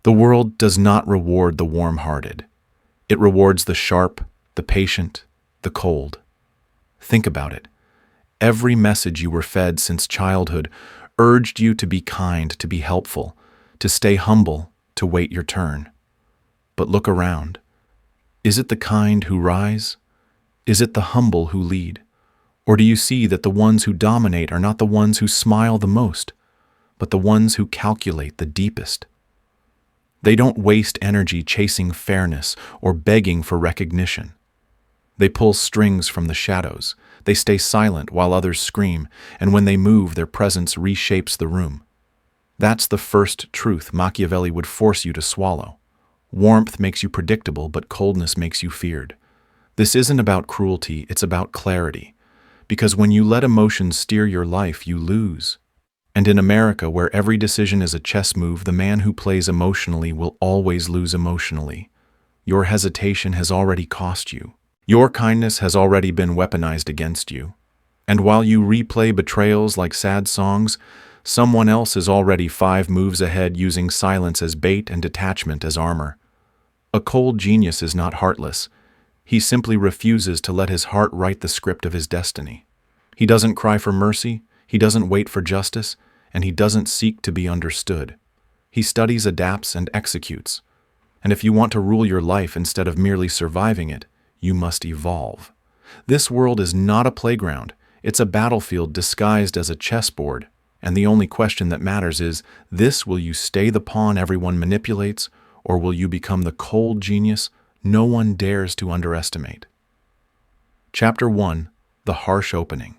The world does not reward the warm-hearted. It rewards the sharp, the patient, the cold. Think about it. Every message you were fed since childhood urged you to be kind, to be helpful, to stay humble, to wait your turn. But look around. Is it the kind who rise? Is it the humble who lead? Or do you see that the ones who dominate are not the ones who smile the most, but the ones who calculate the deepest? They don't waste energy chasing fairness or begging for recognition. They pull strings from the shadows. They stay silent while others scream, and when they move, their presence reshapes the room. That's the first truth Machiavelli would force you to swallow. Warmth makes you predictable, but coldness makes you feared. This isn't about cruelty, it's about clarity. Because when you let emotions steer your life, you lose. And in America, where every decision is a chess move, the man who plays emotionally will always lose emotionally. Your hesitation has already cost you. Your kindness has already been weaponized against you. And while you replay betrayals like sad songs, someone else is already 5 moves ahead, using silence as bait and detachment as armor. A cold genius is not heartless. He simply refuses to let his heart write the script of his destiny. He doesn't cry for mercy, he doesn't wait for justice, and he doesn't seek to be understood. He studies, adapts, and executes. And if you want to rule your life instead of merely surviving it, you must evolve. This world is not a playground. It's a battlefield disguised as a chessboard. And the only question that matters is, will you stay the pawn everyone manipulates, or will you become the cold genius no one dares to underestimate? Chapter 1. The Harsh Opening.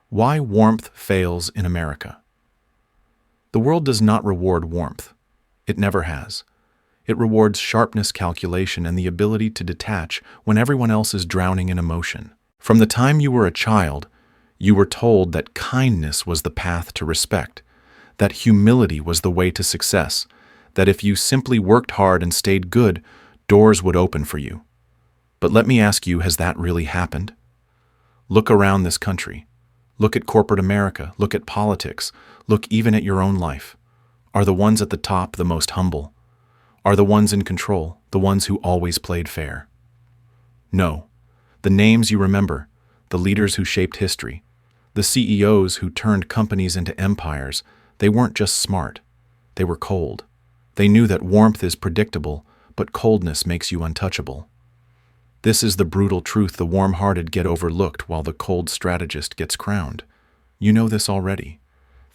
Why warmth fails in America. The world does not reward warmth. It never has. It rewards sharpness, calculation, and the ability to detach when everyone else is drowning in emotion. From the time you were a child, you were told that kindness was the path to respect, that humility was the way to success, that if you simply worked hard and stayed good, doors would open for you. But let me ask you, has that really happened? Look around this country. Look at corporate America. Look at politics. Look even at your own life. Are the ones at the top the most humble? Are the ones in control the ones who always played fair? No. The names you remember, the leaders who shaped history, the CEOs who turned companies into empires, they weren't just smart. They were cold. They knew that warmth is predictable, but coldness makes you untouchable. This is the brutal truth. The warm-hearted get overlooked while the cold strategist gets crowned. You know this already.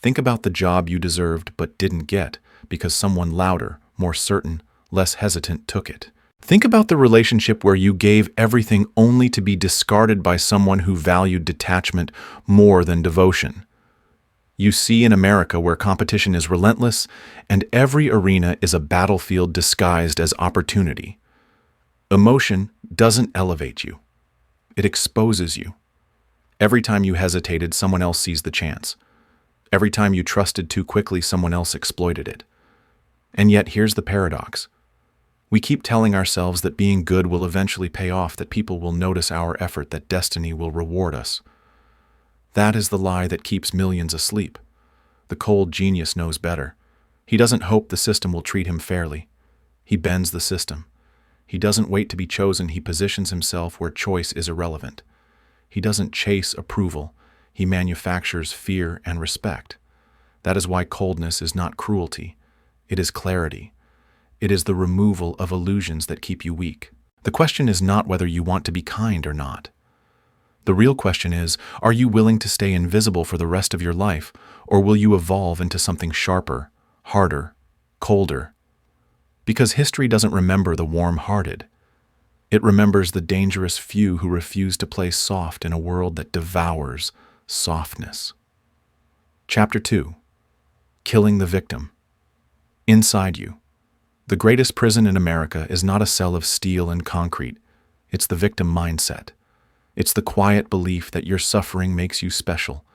Think about the job you deserved but didn't get because someone louder, more certain, less hesitant took it. Think about the relationship where you gave everything only to be discarded by someone who valued detachment more than devotion. You see in America where competition is relentless and every arena is a battlefield disguised as opportunity. Emotion doesn't elevate you. It exposes you. Every time you hesitated, someone else seized the chance. Every time you trusted too quickly, someone else exploited it. And yet, here's the paradox. We keep telling ourselves that being good will eventually pay off, that people will notice our effort, that destiny will reward us. That is the lie that keeps millions asleep. The cold genius knows better. He doesn't hope the system will treat him fairly. He bends the system. He doesn't wait to be chosen. He positions himself where choice is irrelevant. He doesn't chase approval. He manufactures fear and respect. That is why coldness is not cruelty. It is clarity. It is the removal of illusions that keep you weak. The question is not whether you want to be kind or not. The real question is, are you willing to stay invisible for the rest of your life, or will you evolve into something sharper, harder, colder? Because history doesn't remember the warm-hearted. It remembers the dangerous few who refuse to play soft in a world that devours softness. Chapter 2. Killing the Victim. Inside you. The greatest prison in America is not a cell of steel and concrete. It's the victim mindset. It's the quiet belief that your suffering makes you special,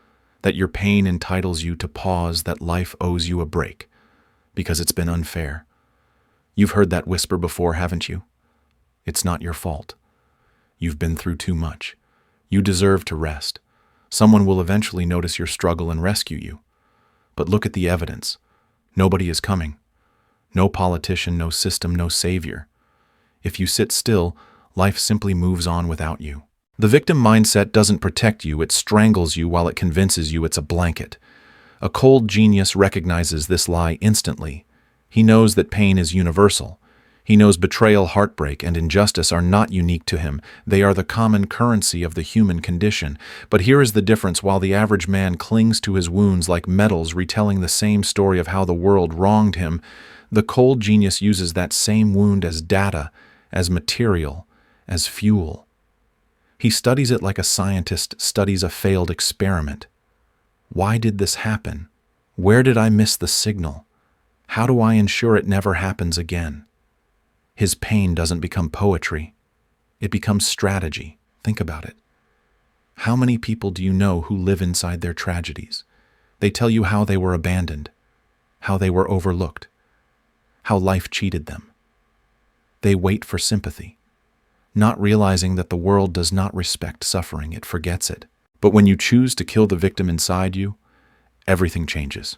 that your pain entitles you to pause, that life owes you a break, because it's been unfair. You've heard that whisper before, haven't you? It's not your fault. You've been through too much. You deserve to rest. Someone will eventually notice your struggle and rescue you. But look at the evidence. Nobody is coming. No politician, no system, no savior. If you sit still, life simply moves on without you. The victim mindset doesn't protect you, it strangles you while it convinces you it's a blanket. A cold genius recognizes this lie instantly. He knows that pain is universal. He knows betrayal, heartbreak, and injustice are not unique to him. They are the common currency of the human condition. But here is the difference. While the average man clings to his wounds like medals, retelling the same story of how the world wronged him, the cold genius uses that same wound as data, as material, as fuel. He studies it like a scientist studies a failed experiment. Why did this happen? Where did I miss the signal? How do I ensure it never happens again? His pain doesn't become poetry. It becomes strategy. Think about it. How many people do you know who live inside their tragedies? They tell you how they were abandoned, how they were overlooked, how life cheated them. They wait for sympathy, not realizing that the world does not respect suffering, it forgets it. But when you choose to kill the victim inside you, everything changes.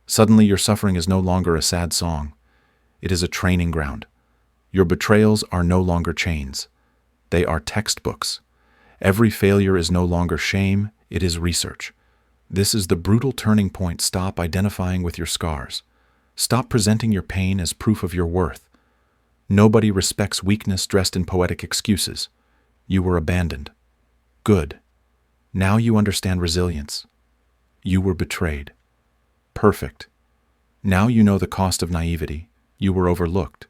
Suddenly your suffering is no longer a sad song. It is a training ground. Your betrayals are no longer chains. They are textbooks. Every failure is no longer shame, it is research. This is the brutal turning point. Stop identifying with your scars. Stop presenting your pain as proof of your worth. Nobody respects weakness dressed in poetic excuses. You were abandoned. Good. Now you understand resilience. You were betrayed. Perfect. Now you know the cost of naivety. You were overlooked.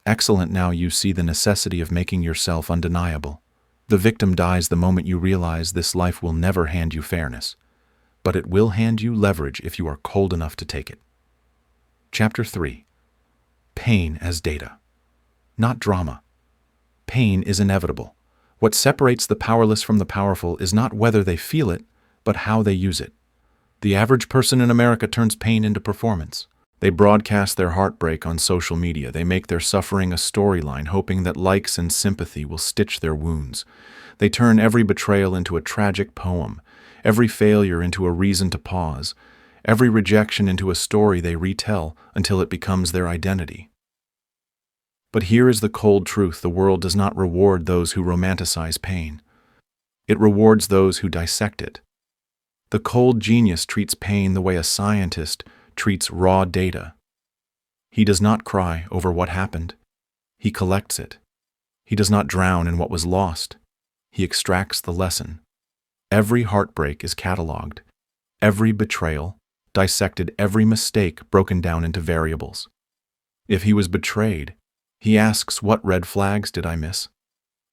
Excellent. Now you see the necessity of making yourself undeniable. The victim dies the moment you realize this life will never hand you fairness, but it will hand you leverage if you are cold enough to take it. Chapter 3. Pain as data. Not drama. Pain is inevitable. What separates the powerless from the powerful is not whether they feel it, but how they use it. The average person in America turns pain into performance. They broadcast their heartbreak on social media. They make their suffering a storyline, hoping that likes and sympathy will stitch their wounds. They turn every betrayal into a tragic poem, every failure into a reason to pause, every rejection into a story they retell until it becomes their identity. But here is the cold truth: the world does not reward those who romanticize pain. It rewards those who dissect it. The cold genius treats pain the way a scientist treats raw data. He does not cry over what happened. He collects it. He does not drown in what was lost. He extracts the lesson. Every heartbreak is cataloged. Every betrayal dissected, every mistake broken down into variables. If he was betrayed, he asks, what red flags did I miss?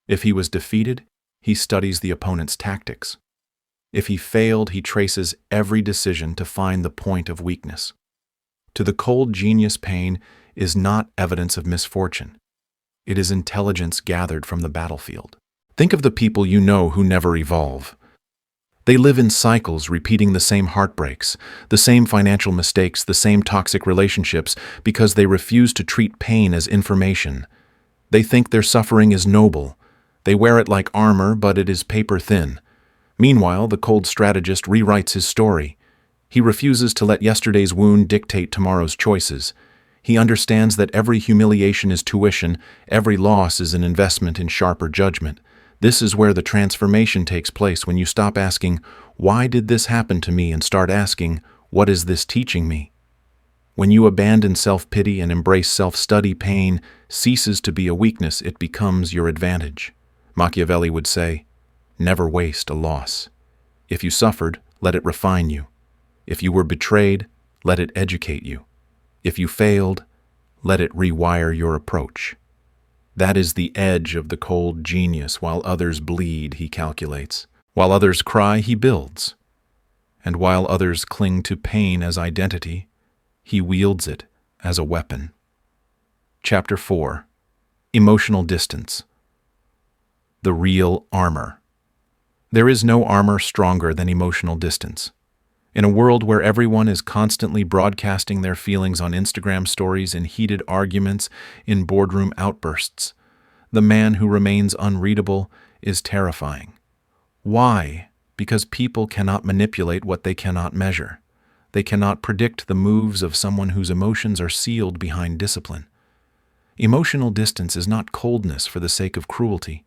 If he was defeated, he studies the opponent's tactics. If he failed, he traces every decision to find the point of weakness. To the cold genius, pain is not evidence of misfortune. It is intelligence gathered from the battlefield. Think of the people you know who never evolve. They live in cycles, repeating the same heartbreaks, the same financial mistakes, the same toxic relationships, because they refuse to treat pain as information. They think their suffering is noble. They wear it like armor, but it is paper thin. Meanwhile, the cold strategist rewrites his story. He refuses to let yesterday's wound dictate tomorrow's choices. He understands that every humiliation is tuition, every loss is an investment in sharper judgment. This is where the transformation takes place, when you stop asking, why did this happen to me, and start asking, what is this teaching me? When you abandon self-pity and embrace self-study, pain ceases to be a weakness, it becomes your advantage. Machiavelli would say, never waste a loss. If you suffered, let it refine you. If you were betrayed, let it educate you. If you failed, let it rewire your approach. That is the edge of the cold genius. While others bleed, he calculates. While others cry, he builds. And while others cling to pain as identity, he wields it as a weapon. Chapter 4. Emotional distance. The real armor. There is no armor stronger than emotional distance. In a world where everyone is constantly broadcasting their feelings on Instagram stories, in heated arguments, in boardroom outbursts, the man who remains unreadable is terrifying. Why? Because people cannot manipulate what they cannot measure. They cannot predict the moves of someone whose emotions are sealed behind discipline. Emotional distance is not coldness for the sake of cruelty.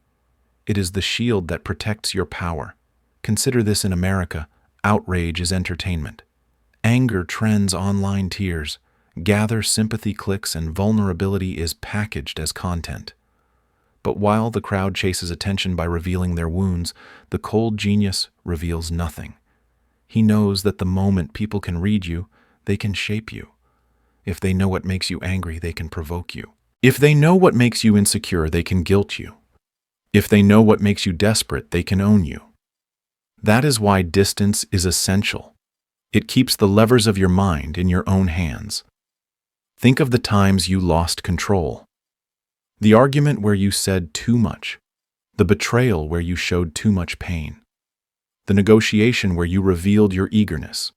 It is the shield that protects your power. Consider this in America. Outrage is entertainment. Anger trends online tears. Gather sympathy clicks, and vulnerability is packaged as content. But while the crowd chases attention by revealing their wounds, the cold genius reveals nothing. He knows that the moment people can read you, they can shape you. If they know what makes you angry, they can provoke you. If they know what makes you insecure, they can guilt you. If they know what makes you desperate, they can own you. That is why distance is essential. It keeps the levers of your mind in your own hands. Think of the times you lost control. The argument where you said too much. The betrayal where you showed too much pain. The negotiation where you revealed your eagerness.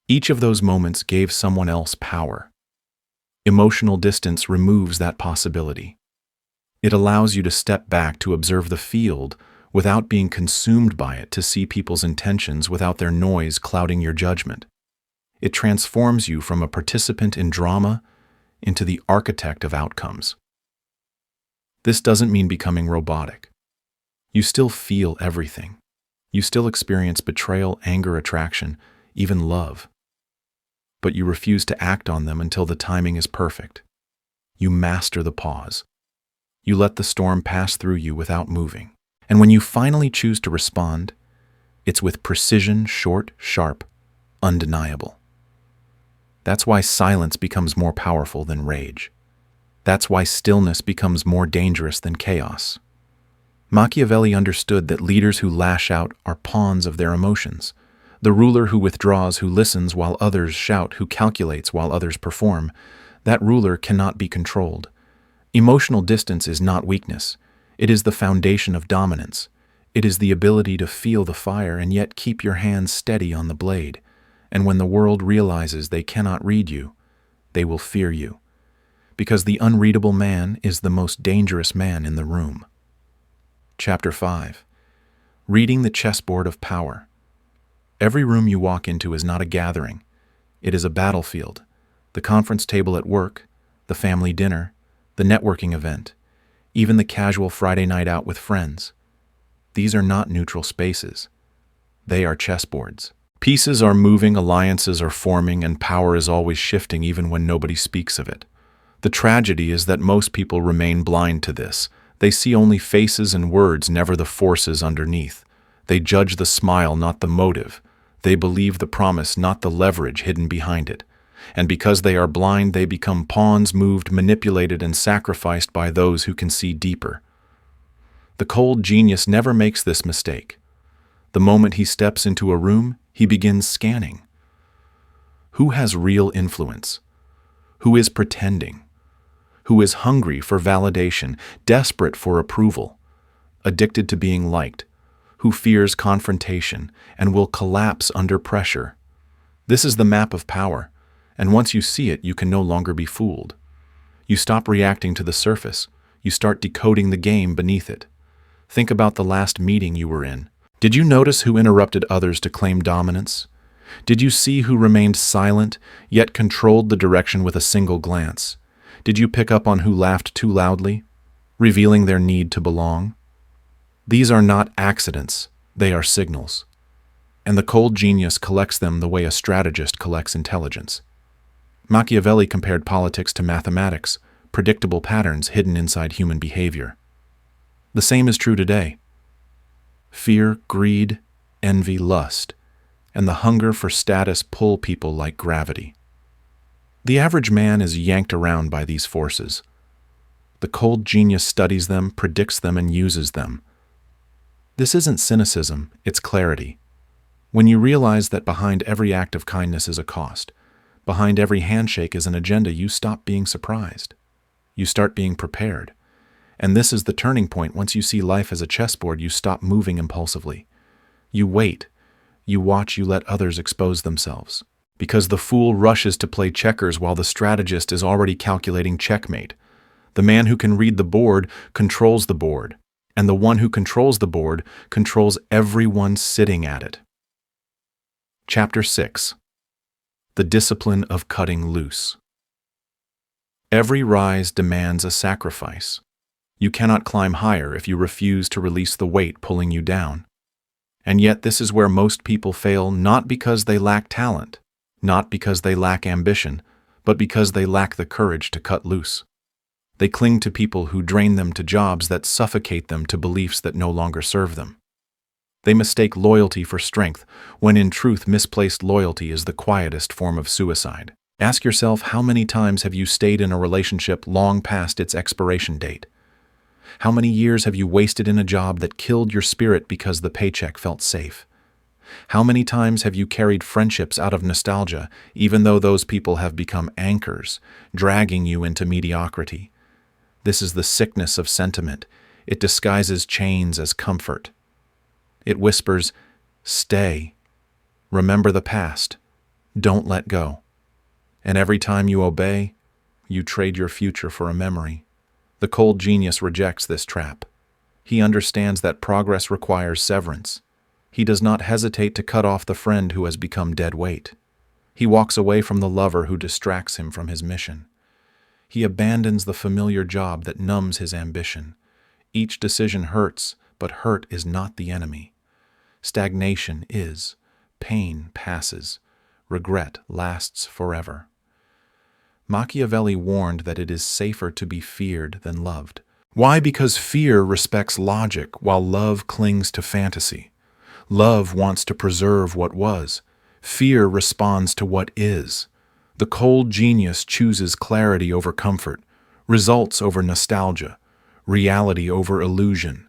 Each of those moments gave someone else power. Emotional distance removes that possibility. It allows you to step back to observe the field without being consumed by it, to see people's intentions without their noise clouding your judgment. It transforms you from a participant in drama into the architect of outcomes. This doesn't mean becoming robotic. You still feel everything. You still experience betrayal, anger, attraction, even love. But you refuse to act on them until the timing is perfect. You master the pause. You let the storm pass through you without moving. And when you finally choose to respond, it's with precision, short, sharp, undeniable. That's why silence becomes more powerful than rage. That's why stillness becomes more dangerous than chaos. Machiavelli understood that leaders who lash out are pawns of their emotions. The ruler who withdraws, who listens while others shout, who calculates while others perform, that ruler cannot be controlled. Emotional distance is not weakness. It is the foundation of dominance. It is the ability to feel the fire and yet keep your hands steady on the blade. And when the world realizes they cannot read you, they will fear you. Because the unreadable man is the most dangerous man in the room. Chapter 5. Reading the Chessboard of Power. Every room you walk into is not a gathering. It is a battlefield. The conference table at work, the family dinner, the networking event, even the casual Friday night out with friends. These are not neutral spaces. They are chessboards. Pieces are moving, alliances are forming, and power is always shifting even when nobody speaks of it. The tragedy is that most people remain blind to this. They see only faces and words, never the forces underneath. They judge the smile, not the motive. They believe the promise, not the leverage hidden behind it. And because they are blind, they become pawns moved, manipulated, and sacrificed by those who can see deeper. The cold genius never makes this mistake. The moment he steps into a room, he begins scanning. Who has real influence? Who is pretending? Who is hungry for validation, desperate for approval, addicted to being liked, who fears confrontation and will collapse under pressure? This is the map of power, and once you see it, you can no longer be fooled. You stop reacting to the surface. You start decoding the game beneath it. Think about the last meeting you were in. Did you notice who interrupted others to claim dominance? Did you see who remained silent, yet controlled the direction with a single glance? Did you pick up on who laughed too loudly, revealing their need to belong? These are not accidents, they are signals. And the cold genius collects them the way a strategist collects intelligence. Machiavelli compared politics to mathematics, predictable patterns hidden inside human behavior. The same is true today. Fear, greed, envy, lust, and the hunger for status pull people like gravity. The average man is yanked around by these forces. The cold genius studies them, predicts them, and uses them. This isn't cynicism, it's clarity. When you realize that behind every act of kindness is a cost, behind every handshake is an agenda, you stop being surprised. You start being prepared. And this is the turning point. Once you see life as a chessboard, you stop moving impulsively. You wait. You watch, you let others expose themselves. Because the fool rushes to play checkers while the strategist is already calculating checkmate. The man who can read the board controls the board, and the one who controls the board controls everyone sitting at it. Chapter 6. the discipline of cutting loose. Every rise demands a sacrifice. You cannot climb higher if you refuse to release the weight pulling you down. And yet this is where most people fail, not because they lack talent, not because they lack ambition, but because they lack the courage to cut loose. They cling to people who drain them, to jobs that suffocate them, to beliefs that no longer serve them. They mistake loyalty for strength, when in truth misplaced loyalty is the quietest form of suicide. Ask yourself, how many times have you stayed in a relationship long past its expiration date? How many years have you wasted in a job that killed your spirit because the paycheck felt safe? How many times have you carried friendships out of nostalgia, even though those people have become anchors, dragging you into mediocrity? This is the sickness of sentiment. It disguises chains as comfort. It whispers, stay. Remember the past. Don't let go. And every time you obey, you trade your future for a memory. The cold genius rejects this trap. He understands that progress requires severance. He does not hesitate to cut off the friend who has become dead weight. He walks away from the lover who distracts him from his mission. He abandons the familiar job that numbs his ambition. Each decision hurts, but hurt is not the enemy. Stagnation is. Pain passes. Regret lasts forever. Machiavelli warned that it is safer to be feared than loved. Why? Because fear respects logic, while love clings to fantasy. Love wants to preserve what was. Fear responds to what is. The cold genius chooses clarity over comfort, results over nostalgia, reality over illusion.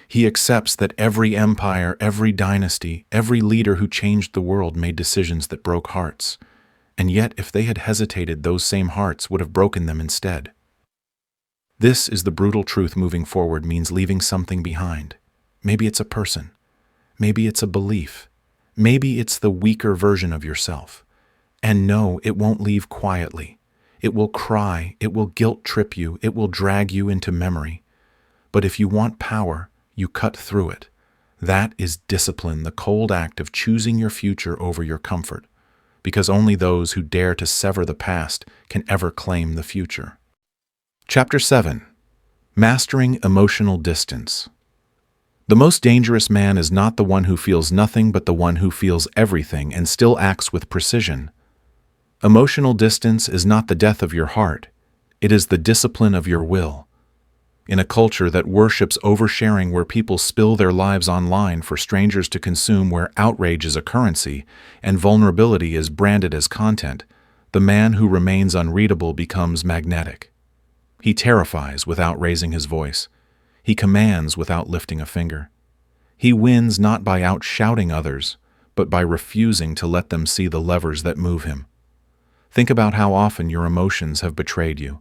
He accepts that every empire, every dynasty, every leader who changed the world made decisions that broke hearts. And yet, if they had hesitated, those same hearts would have broken them instead. This is the brutal truth. Moving forward means leaving something behind. Maybe it's a person. Maybe it's a belief. Maybe it's the weaker version of yourself. And no, it won't leave quietly. It will cry. It will guilt trip you. It will drag you into memory. But if you want power, you cut through it. That is discipline, the cold act of choosing your future over your comfort. Because only those who dare to sever the past can ever claim the future. Chapter 7. Mastering Emotional Distance. The most dangerous man is not the one who feels nothing, but the one who feels everything and still acts with precision. Emotional distance is not the death of your heart. It is the discipline of your will. In a culture that worships oversharing, where people spill their lives online for strangers to consume, where outrage is a currency and vulnerability is branded as content, the man who remains unreadable becomes magnetic. He terrifies without raising his voice. He commands without lifting a finger. He wins not by outshouting others, but by refusing to let them see the levers that move him. Think about how often your emotions have betrayed you.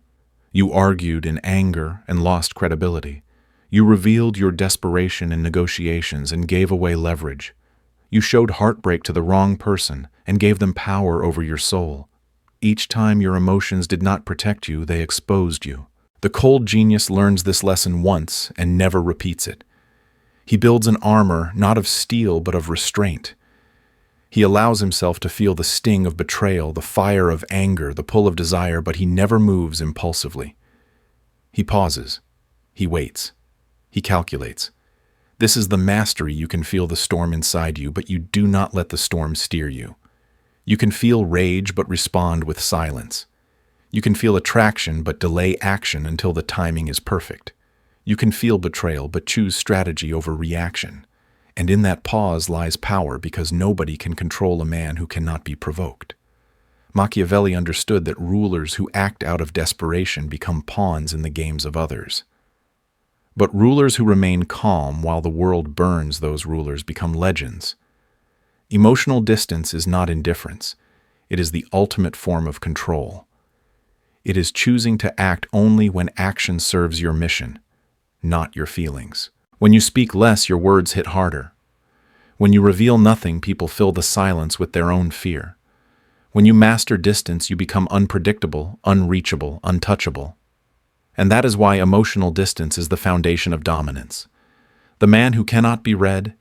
You argued in anger and lost credibility. You revealed your desperation in negotiations and gave away leverage. You showed heartbreak to the wrong person and gave them power over your soul. Each time your emotions did not protect you, they exposed you. The cold genius learns this lesson once and never repeats it. He builds an armor not of steel but of restraint. He allows himself to feel the sting of betrayal, the fire of anger, the pull of desire, but he never moves impulsively. He pauses. He waits. He calculates. This is the mastery. You can feel the storm inside you, but you do not let the storm steer you. You can feel rage but respond with silence. You can feel attraction but delay action until the timing is perfect. You can feel betrayal but choose strategy over reaction. And in that pause lies power, because nobody can control a man who cannot be provoked. Machiavelli understood that rulers who act out of desperation become pawns in the games of others. But rulers who remain calm while the world burns those rulers become legends. Emotional distance is not indifference. It is the ultimate form of control. It is choosing to act only when action serves your mission, not your feelings. When you speak less, your words hit harder. When you reveal nothing, people fill the silence with their own fear. When you master distance, you become unpredictable, unreachable, untouchable. And that is why emotional distance is the foundation of dominance. The man who cannot be read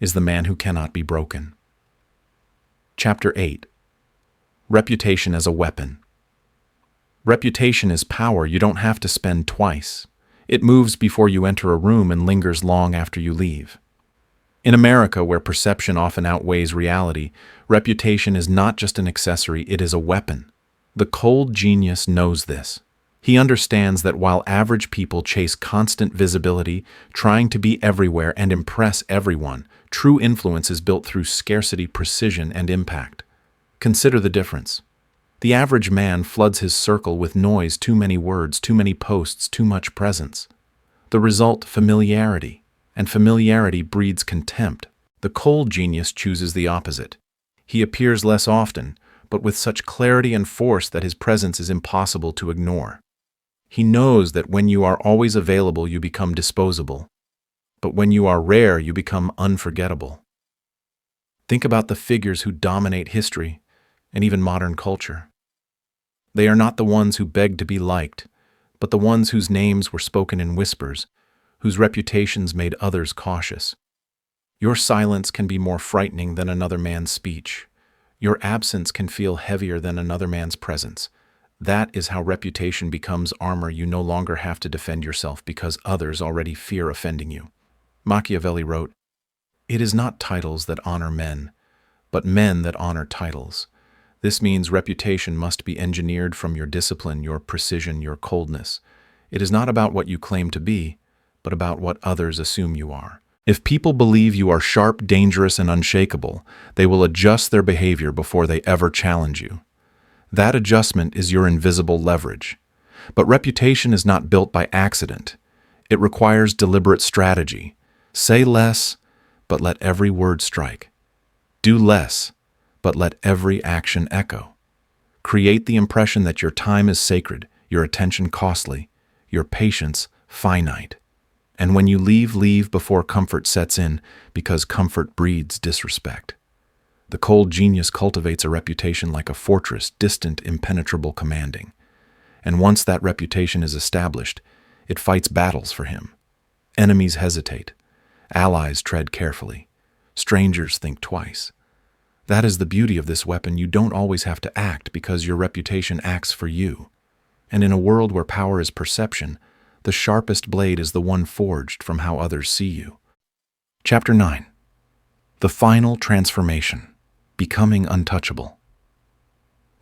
is the man who cannot be broken. Chapter 8. Reputation as a weapon. Reputation is power you don't have to spend twice. It moves before you enter a room and lingers long after you leave. In America, where perception often outweighs reality, reputation is not just an accessory, it is a weapon. The cold genius knows this. He understands that while average people chase constant visibility, trying to be everywhere and impress everyone, true influence is built through scarcity, precision, and impact. Consider the difference. The average man floods his circle with noise, too many words, too many posts, too much presence. The result, familiarity, and familiarity breeds contempt. The cold genius chooses the opposite. He appears less often, but with such clarity and force that his presence is impossible to ignore. He knows that when you are always available, you become disposable. But when you are rare, you become unforgettable. Think about the figures who dominate history and even modern culture. They are not the ones who begged to be liked, but the ones whose names were spoken in whispers, whose reputations made others cautious. Your silence can be more frightening than another man's speech. Your absence can feel heavier than another man's presence. That is how reputation becomes armor you no longer have to defend yourself because others already fear offending you. Machiavelli wrote, "It is not titles that honor men, but men that honor titles." This means reputation must be engineered from your discipline, your precision, your coldness. It is not about what you claim to be, but about what others assume you are. If people believe you are sharp, dangerous, and unshakable, they will adjust their behavior before they ever challenge you. That adjustment is your invisible leverage. But reputation is not built by accident. It requires deliberate strategy. Say less, but let every word strike. Do less, but let every action echo. Create the impression that your time is sacred, your attention costly, your patience finite. And when you leave before comfort sets in, because comfort breeds disrespect. The cold genius cultivates a reputation like a fortress, distant, impenetrable, commanding. And once that reputation is established, it fights battles for him. Enemies hesitate. Allies tread carefully. Strangers think twice. That is the beauty of this weapon. You don't always have to act because your reputation acts for you. And in a world where power is perception, the sharpest blade is the one forged from how others see you. Chapter 9. The Final Transformation. Becoming Untouchable.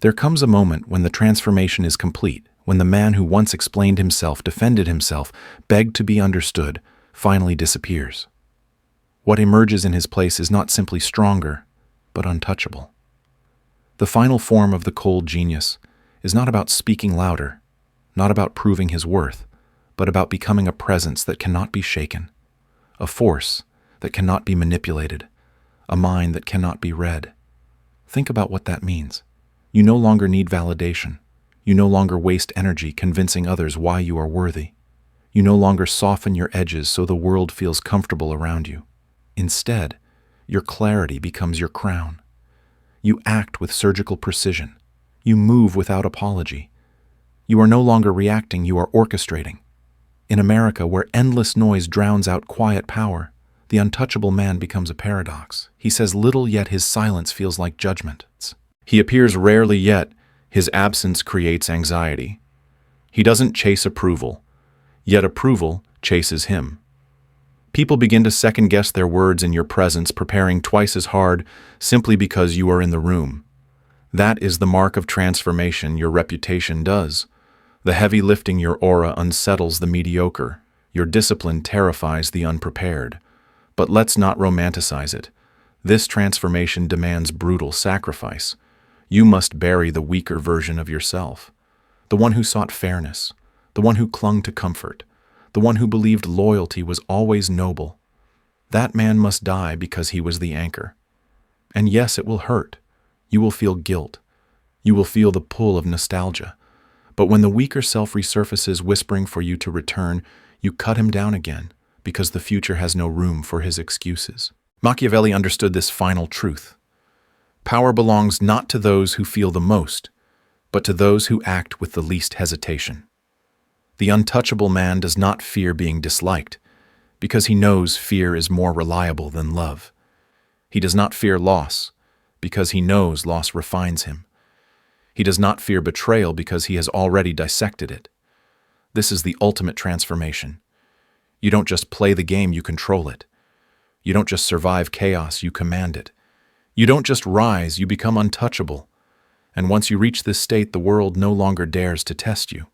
There comes a moment when the transformation is complete, when the man who once explained himself, defended himself, begged to be understood, finally disappears. What emerges in his place is not simply stronger, but untouchable. The final form of the cold genius is not about speaking louder, not about proving his worth, but about becoming a presence that cannot be shaken, a force that cannot be manipulated, a mind that cannot be read. Think about what that means. You no longer need validation. You no longer waste energy convincing others why you are worthy. You no longer soften your edges so the world feels comfortable around you. Instead, your clarity becomes your crown. You act with surgical precision. You move without apology. You are no longer reacting, you are orchestrating. In America, where endless noise drowns out quiet power, the untouchable man becomes a paradox. He says little, yet his silence feels like judgment. He appears rarely, yet his absence creates anxiety. He doesn't chase approval, yet approval chases him. People begin to second-guess their words in your presence, preparing twice as hard simply because you are in the room. That is the mark of transformation your reputation does. The heavy lifting your aura unsettles the mediocre. Your discipline terrifies the unprepared. But let's not romanticize it. This transformation demands brutal sacrifice. You must bury the weaker version of yourself. The one who sought fairness. The one who clung to comfort. The one who believed loyalty was always noble. That man must die because he was the anchor. And yes, it will hurt. You will feel guilt. You will feel the pull of nostalgia. But when the weaker self resurfaces whispering for you to return, you cut him down again, because the future has no room for his excuses. Machiavelli understood this final truth. Power belongs not to those who feel the most, but to those who act with the least hesitation. The untouchable man does not fear being disliked, because he knows fear is more reliable than love. He does not fear loss, because he knows loss refines him. He does not fear betrayal because he has already dissected it. This is the ultimate transformation. You don't just play the game, you control it. You don't just survive chaos, you command it. You don't just rise, you become untouchable. And once you reach this state, the world no longer dares to test you.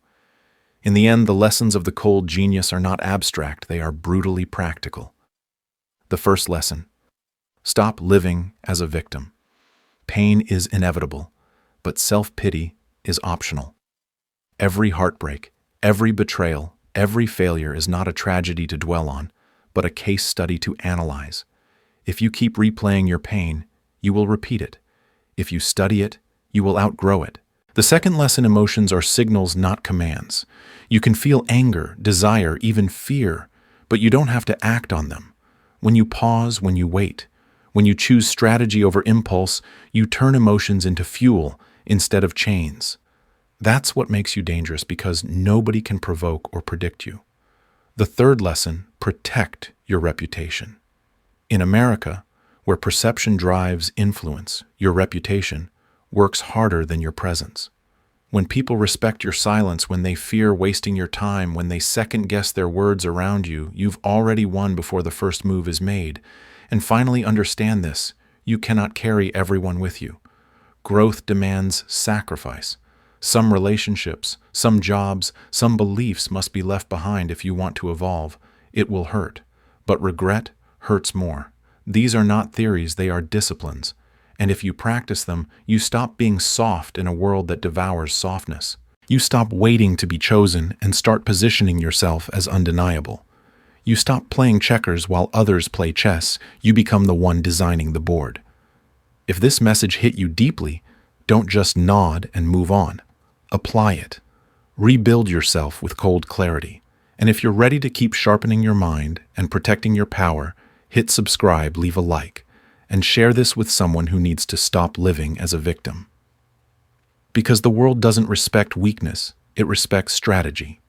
In the end, the lessons of the cold genius are not abstract, they are brutally practical. The first lesson: stop living as a victim. Pain is inevitable, but self-pity is optional. Every heartbreak, every betrayal, every failure is not a tragedy to dwell on, but a case study to analyze. If you keep replaying your pain, you will repeat it. If you study it, you will outgrow it. The second lesson: emotions are signals, not commands. You can feel anger, desire, even fear, but you don't have to act on them. When you pause, when you wait, when you choose strategy over impulse, you turn emotions into fuel instead of chains. That's what makes you dangerous, because nobody can provoke or predict you. The third lesson: protect your reputation. In America, where perception drives influence, your reputation works harder than your presence. When people respect your silence, when they fear wasting your time, when they second-guess their words around you, you've already won before the first move is made. And finally, understand this: you cannot carry everyone with you. Growth demands sacrifice. Some relationships, some jobs, some beliefs must be left behind if you want to evolve. It will hurt, but regret hurts more. These are not theories, they are disciplines. And if you practice them, you stop being soft in a world that devours softness. You stop waiting to be chosen and start positioning yourself as undeniable. You stop playing checkers while others play chess. You become the one designing the board. If this message hit you deeply, don't just nod and move on. Apply it. Rebuild yourself with cold clarity. And if you're ready to keep sharpening your mind and protecting your power, hit subscribe, leave a like, and share this with someone who needs to stop living as a victim. Because the world doesn't respect weakness, it respects strategy.